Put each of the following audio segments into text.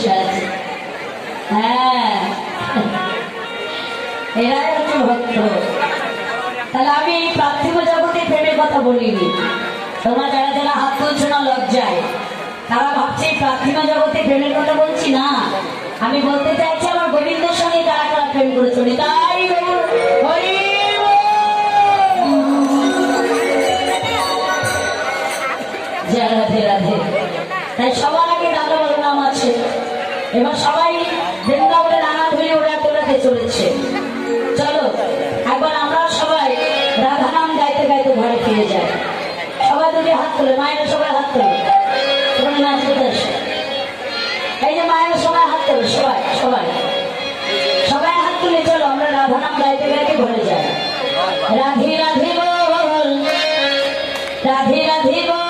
বসে আছে। হ্যাঁ, এরাই হচ্ছে ভক্ত। তাহলে আমি এই পার্থিব জগতে প্রেমের কথা বলিনি। তোমরা যারা যারা হাত তুলছো না লজ্জায়, তারা ভাবছে পার্থিব জগতে প্রেমের কথা বলছি না। আমি বলতে চাইছি আমার গোবিন্দের সঙ্গে কারা কারা প্রেম করে চলি। তাই রাধে রাধে। তাই সবার আগে রাধা বলে নাম আছে। এবার সবাই বৃন্দাবনে রাঙা ধরে ওড়াতে চলেছে। চলো একবার আমরা সবাই রাধা নাম গাইতে গাইতে ঘরে ফিরে যাই। সবাই দুটি হাত তোলে, মায়েরা সবাই হাত তোলে। তোমরা নাচ করতে আসো। এই যে মায়েরা সবাই হাত তোলে, সবাই সবাই সবাই হাত তুলে চলো আমরা রাধা নাম গাইতে গাইতে ঘরে যাই। রাধে রাধে বল, রাধে রাধে বল,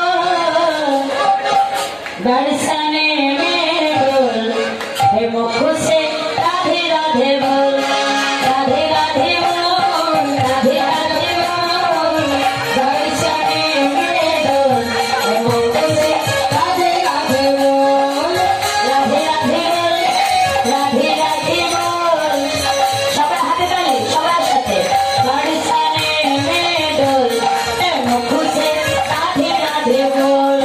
दर्शने में बोल, हे मुख से राधे राधे बोल, राधे राधे बोल, राधे राधे बोल, दर्शने में बोल, हे मुख से राधे राधे बोल, राधे राधे बोल, राधे राधे बोल। सबाई हाथे ताली, सबाई साथे, दर्शने में बोल, हे मुख से राधे राधे बोल।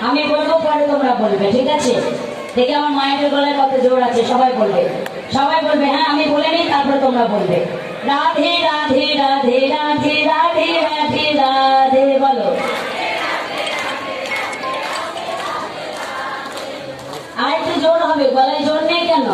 আমি বলবো পরে তোমরা বলবে, ঠিক আছে? দেখে আমার মায়ের গলায় কত জোর আছে, সবাই বলবে, সবাই বলবে। হ্যাঁ আমি বলে নিই, তারপরে তোমরা বলবে। রাধে রাধে রাধে রাধে রাধে রাধে রাধে বলো। আর একটু জোর হবে, গলায় জোর নেই কেন?